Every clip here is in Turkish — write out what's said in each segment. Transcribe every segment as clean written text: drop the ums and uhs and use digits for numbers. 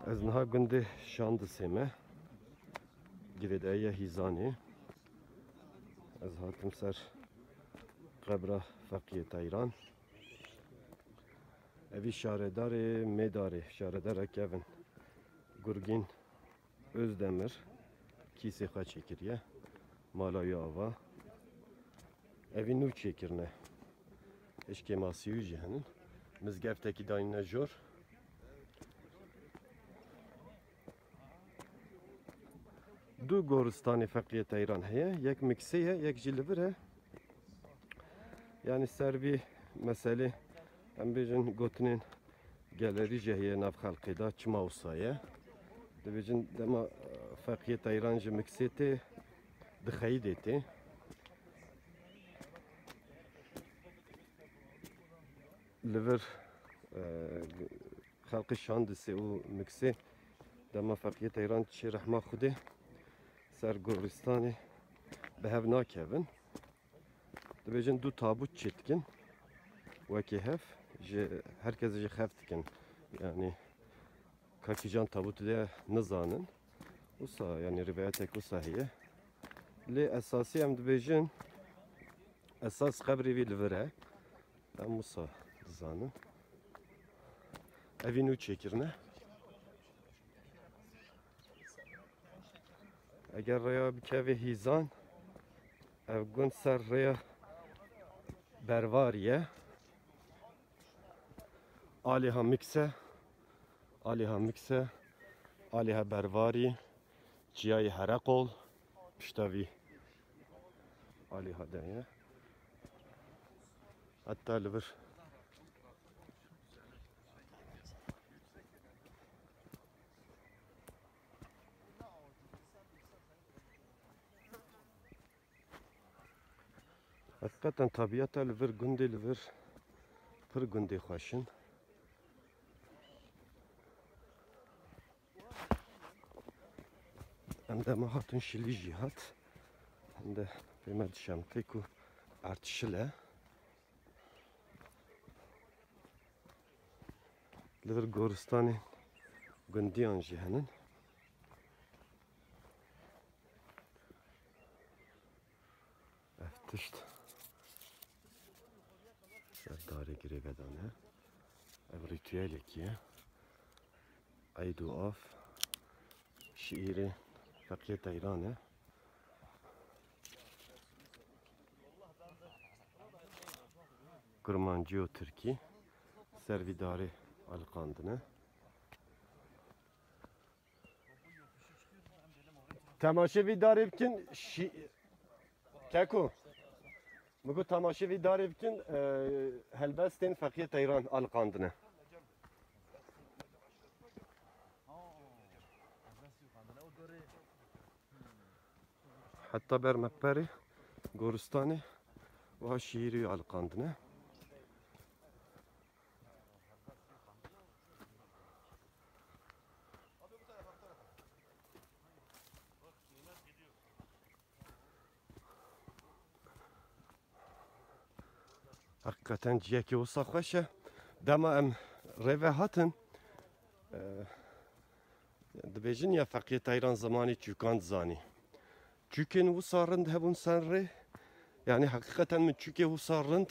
Ez niha gundê şandisê me girêdaya Hîzanê. Ez hatim ser qebra Feqiyê Teyran. Evî şaredarê Mêdarê, şaredara kevin Gurgîn Özdemir kîsê xwe çêkiriye mala wî ava. Evî nû çêkirine eşkê masî wî jî henin. Mizgeftekî danîne jor. Du goristanê Feqiyê Teyran heye. Yek miksê ye, yek jî li vir e. Yani ser vî meselê em bêjin gotinên gelerî jî heye nav xelkê da çima wisa ye. Dibêjin dema Feqiyê Teyran ji miksê tê di Xeyîdê tê. Li vir xelkê şandisê û miksê dema Feqiyê Teyran çê rehma Xwedê ser goristanê bi hev nakevin. Dibêjin du tabût çê dikin wekî hev ji herkesê jî xev dikin. Yani kakîjan tabûtê de nizanin. Wisa yani rivayeteke wisa heye. Lê esasî em dibêjin esas qebrê wî li vir e. Em wisa dizanin. Evî nû çêkirine. Eger rêya bikeve Hîzan ev gund ser rêya Bervarî ye. Alîha mikse Alîha Bervarî Çiyayê Hereqol pişta vî Alîha de ye. Hatta li vir hakikaten tabiata li vir gundê li vir pir gundê xweşin. Em dema hatin şilî jî hat. Hem de pê me dişemtê ku ertişil e. Li vir goristanên gundiyan jî henin. Ev tişt serdarê girêvedan e. Ev ritüelekî ye. Eyd û av şiîrê Feqiyê Teyran e. Kurmancı û Tirkî ser vî darê alqandine. Temaşe vî darê bikin Keko. Migo temaşe vî darê bikin helbestên Feqiyê Teyran alqandine. Hatta ber mekberê goristanê wiha şiîrî wî alqandine. Hakikaten ciyekê wisa xweş e. Dema em rêve hatin dibêjin ya Feqiyê Teyran zamanê çûkan dizanî. Çûkên wisa rind hebûn ser rê. Yani hakikaten min çûkê wisa rind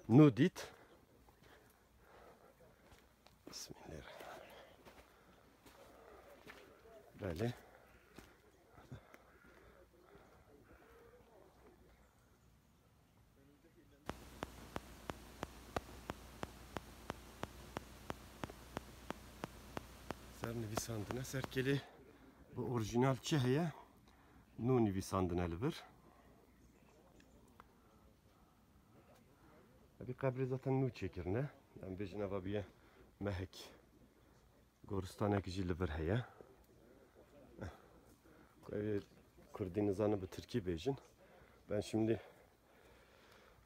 nû dît. Bismillahirrahmanirrahim. Belê. Ser nivîsandine serkelê bu orijinal çi heye nû nivîsandine li vir. Evî qebrê zaten nû çêkirine. Em bêjin eva biye mehek goristanekî jî li vir heye. Evî Kurdî nizanı bi Tirkî bêjin. Ben şimdi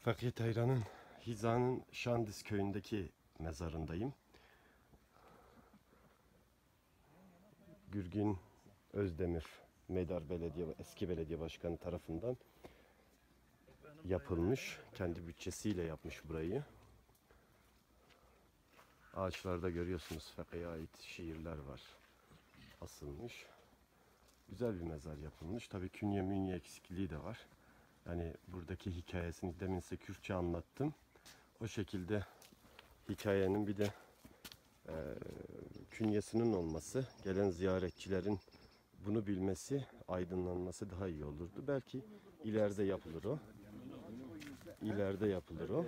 Feqiyê Teyran'ın Hîzan'ın Şandis köyündeki mezarındayım. Gürgün Özdemir Meydar Belediye eski belediye başkanı tarafından yapılmış. Kendi bütçesiyle yapmış burayı. Ağaçlarda görüyorsunuz Feqiyeye ait şiirler var. asılmış. Güzel bir mezar yapılmış. Tabii künye münye eksikliği de var. Yani buradaki hikayesini demin size Kürtçe anlattım. O şekilde hikayenin bir de künyesinin olması, gelen ziyaretçilerin bunu bilmesi, aydınlanması daha iyi olurdu. Belki ileride yapılır o. İleride yapılır o.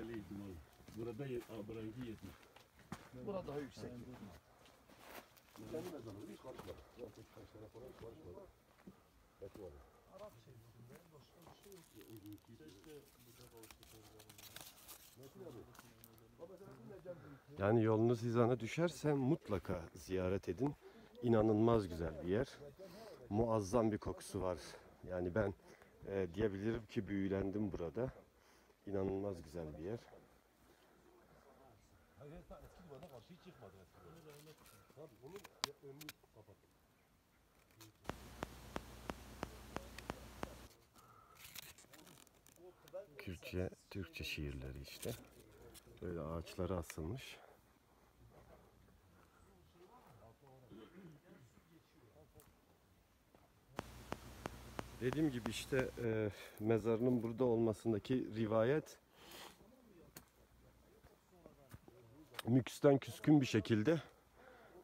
Burada buranınki yetmiş. Burada daha yüksek. Kendi mezarları hiç karışmadı. Zaten taşlara falan hiç karışmadı. Beti var. Arap şehrinde başka bir şey yok. Yani yolunuz hizana düşerse mutlaka ziyaret edin. İnanılmaz güzel bir yer. Muazzam bir kokusu var. Yani ben diyebilirim ki büyülendim burada. İnanılmaz güzel bir yer. Hayır, eski duvara karşı hiç çıkmadı eskiden. Tabii onun önünü kapattı. Kürtçe, Türkçe şiirleri işte. Böyle ağaçlara asılmış. Dediğim gibi işte mezarının burada olmasındaki rivayet Müküs'ten küskün bir şekilde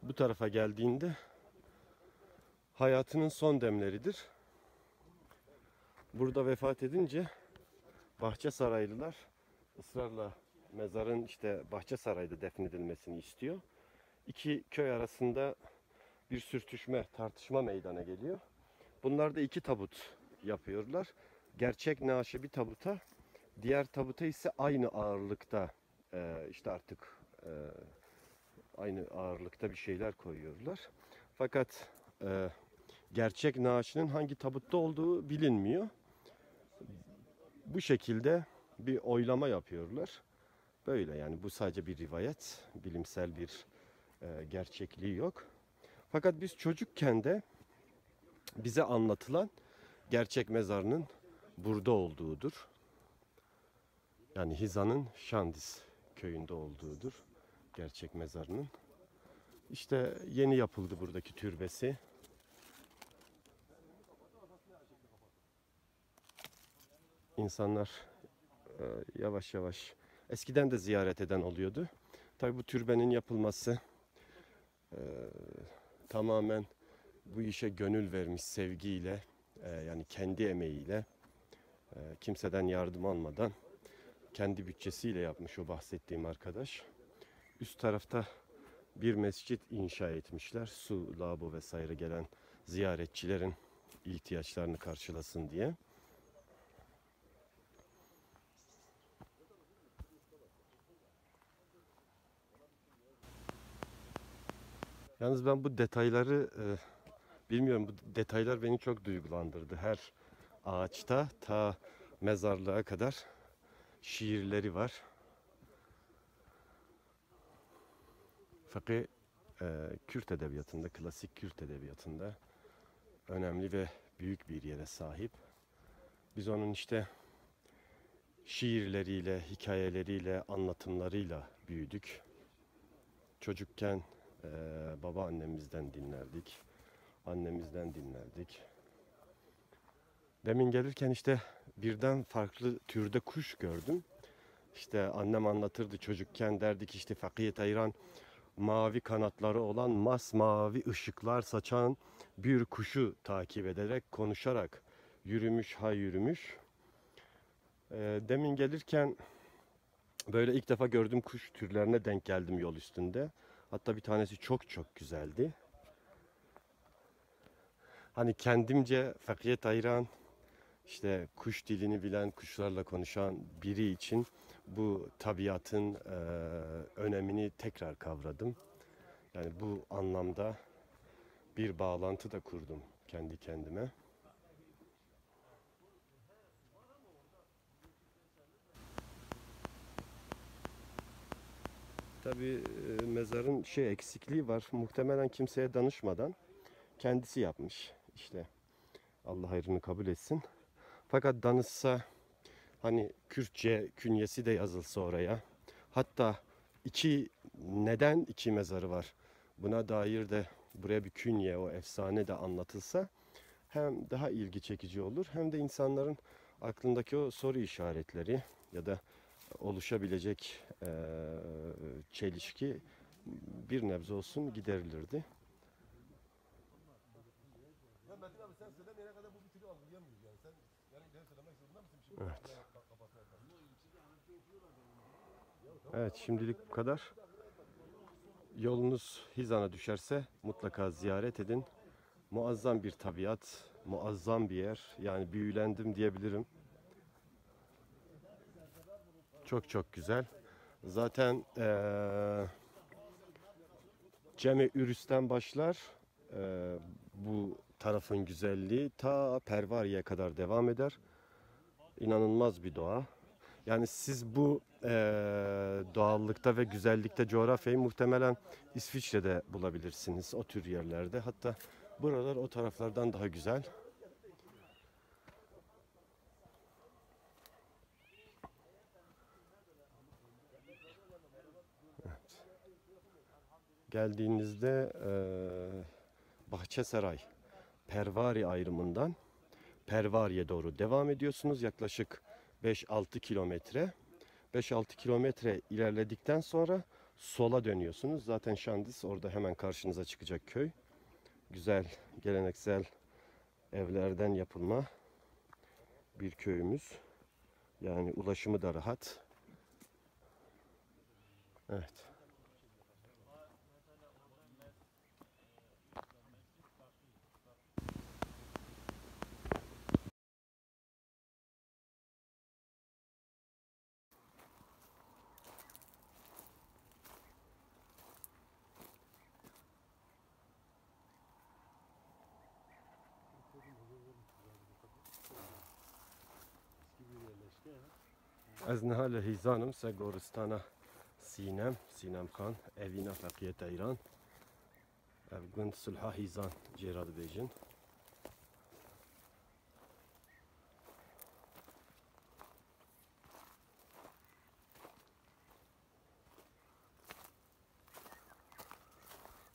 bu tarafa geldiğinde hayatının son demleridir. Burada vefat edince Bahçesaraylılar ısrarla mezarın işte Bahçesaray'da defnedilmesini istiyor. İki köy arasında bir sürtüşme, tartışma meydana geliyor. Bunlar da iki tabut yapıyorlar. Gerçek naaşı bir tabuta, diğer tabuta ise aynı ağırlıkta işte artık aynı ağırlıkta bir şeyler koyuyorlar. Fakat gerçek naaşının hangi tabutta olduğu bilinmiyor. Bu şekilde bir oylama yapıyorlar. Böyle yani bu sadece bir rivayet, bilimsel bir gerçekliği yok. Fakat biz çocukken de bize anlatılan gerçek mezarının burada olduğudur. Yani Hizan'ın Şandis köyünde olduğudur gerçek mezarının. İşte yeni yapıldı buradaki türbesi. İnsanlar yavaş yavaş eskiden de ziyaret eden oluyordu. Tabii bu türbenin yapılması tamamen bu işe gönül vermiş sevgiyle yani kendi emeğiyle kimseden yardım almadan kendi bütçesiyle yapmış o bahsettiğim arkadaş. Üst tarafta bir mescit inşa etmişler. Su, lavabo vesaire gelen ziyaretçilerin ihtiyaçlarını karşılasın diye. Yalnız ben bu detayları bilmiyorum, bu detaylar beni çok duygulandırdı. Her ağaçta ta mezarlığa kadar şiirleri var. Fakat Kürt edebiyatında, klasik Kürt edebiyatında önemli ve büyük bir yere sahip. Biz onun işte şiirleriyle, hikayeleriyle, anlatımlarıyla büyüdük. Çocukken babaannemizden dinlerdik, annemizden dinlerdik. Demin gelirken işte birden farklı türde kuş gördüm. İşte annem anlatırdı çocukken, derdik işte Fakiyet Ayran mavi kanatları olan masmavi ışıklar saçan bir kuşu takip ederek, konuşarak yürümüş ha yürümüş. Demin gelirken böyle ilk defa gördüğüm kuş türlerine denk geldim yol üstünde. Hatta bir tanesi çok çok güzeldi. Hani kendimce Fakiyet Ayran, işte kuş dilini bilen, kuşlarla konuşan biri için bu tabiatın önemini tekrar kavradım. Yani bu anlamda bir bağlantı da kurdum kendi kendime. Tabii mezarın eksikliği var. Muhtemelen kimseye danışmadan kendisi yapmış. İşte Allah hayrını kabul etsin. Fakat danışsa, hani Kürtçe künyesi de yazılsa oraya. Hatta neden iki mezarı var? Buna dair de buraya bir künye, o efsane de anlatılsa hem daha ilgi çekici olur hem de insanların aklındaki o soru işaretleri ya da oluşabilecek çelişki bir nebze olsun giderilirdi. Ya Metin abi sen söylemeyene kadar bu bütünü algılayamıyoruz yani. Sen yani ben söylemek zorunda mısın şimdi? Evet. Kafasına yaparsın. Evet, şimdilik bu kadar. Yolunuz Hizan'a düşerse mutlaka ziyaret edin. Muazzam bir tabiat, muazzam bir yer. Yani büyülendim diyebilirim. Çok çok güzel. Zaten Cem-i Ürüs'ten başlar. Bu tarafın güzelliği ta Pervari'ye kadar devam eder. İnanılmaz bir doğa. Yani siz bu doğallıkta ve güzellikte coğrafyayı muhtemelen İsviçre'de bulabilirsiniz. O tür yerlerde. Hatta buralar o taraflardan daha güzel. Evet. Geldiğinizde Bahçesaray, Pervari ayrımından Pervari'ye doğru devam ediyorsunuz. Yaklaşık 5-6 kilometre. 5-6 kilometre ilerledikten sonra sola dönüyorsunuz. Zaten Şandis orada hemen karşınıza çıkacak köy. Güzel, geleneksel evlerden yapılma bir köyümüz. Yani ulaşımı da rahat. Evet. Ez niha li Hîzanım se goristana Sînem Xan, evîna Feqiyeta İran. Ev gund Sulha Hîzan cêra dibêjin.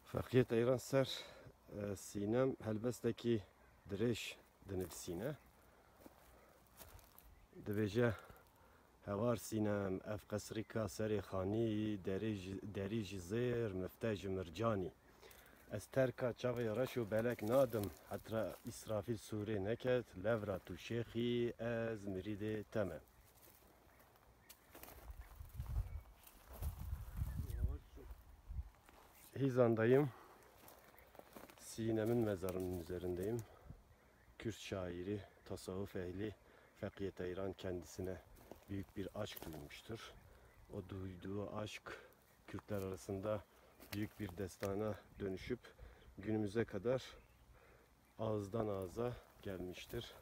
Feqiyeta İran ser Sînem helbestekî dirêj dinivîsîne. Dibêje hevar Sînem ev qesrîka serê xanî derî jî zêr mifte ji mircanî. Ez terka çavê reş û belek nadim hetra İsrafîl sûrê neket levra tu şêxî ez mirîdê te me. Hizan'dayım. Sinem'in mezarının üzerindeyim. Kürt şairi, tasavvuf ehli Feqiyet İran kendisine büyük bir aşk duymuştur. O duyduğu aşk Kürtler arasında büyük bir destana dönüşüp günümüze kadar ağızdan ağza gelmiştir.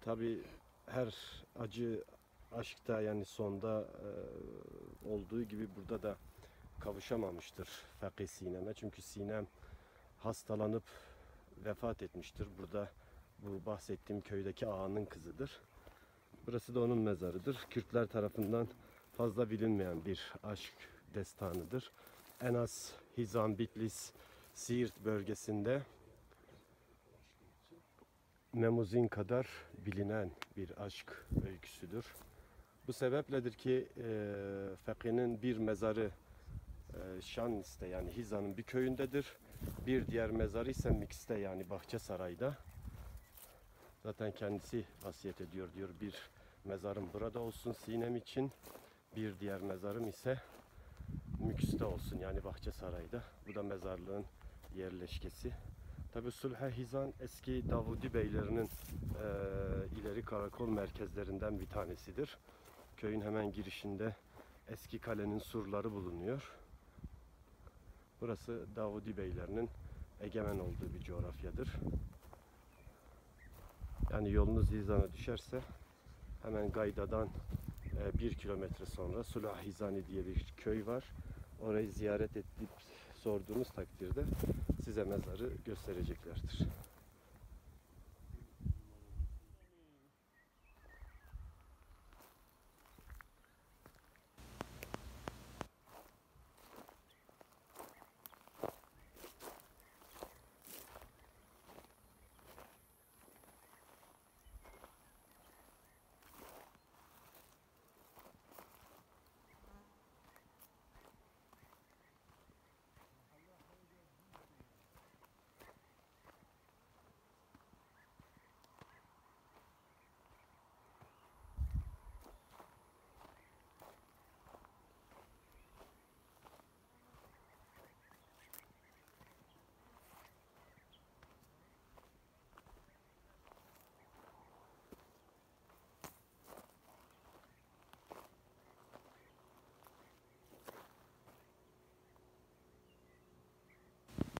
Tabi her acı aşkta yani sonda olduğu gibi burada da kavuşamamıştır Fakih Sinem'e. Çünkü Sinem hastalanıp vefat etmiştir. Burada bu bahsettiğim köydeki ağanın kızıdır. Burası da onun mezarıdır. Kürtler tarafından fazla bilinmeyen bir aşk destanıdır. En az Hizan, Bitlis, Siirt bölgesinde Memuzin kadar bilinen bir aşk öyküsüdür. Bu sebepledir ki Fakih'in bir mezarı Şanlis'te yani Hizan'ın bir köyündedir. Bir diğer mezarı ise Miks'te yani Bahçesaray'da. Zaten kendisi vasiyet ediyor diyor bir mezarım burada olsun Sinem için. Bir diğer mezarım ise Miks'te olsun yani Bahçesaray'da. Bu da mezarlığın yerleşkesi. Tabi Sulha Hizan eski Davudi Beylerinin ileri karakol merkezlerinden bir tanesidir. Köyün hemen girişinde eski kalenin surları bulunuyor. Burası Davudi Beylerinin egemen olduğu bir coğrafyadır. Yani yolunuz Hizan'a düşerse hemen Gayda'dan 1 kilometre sonra Sulha Hizani diye bir köy var. Orayı ziyaret edip sorduğunuz takdirde size mezarı göstereceklerdir.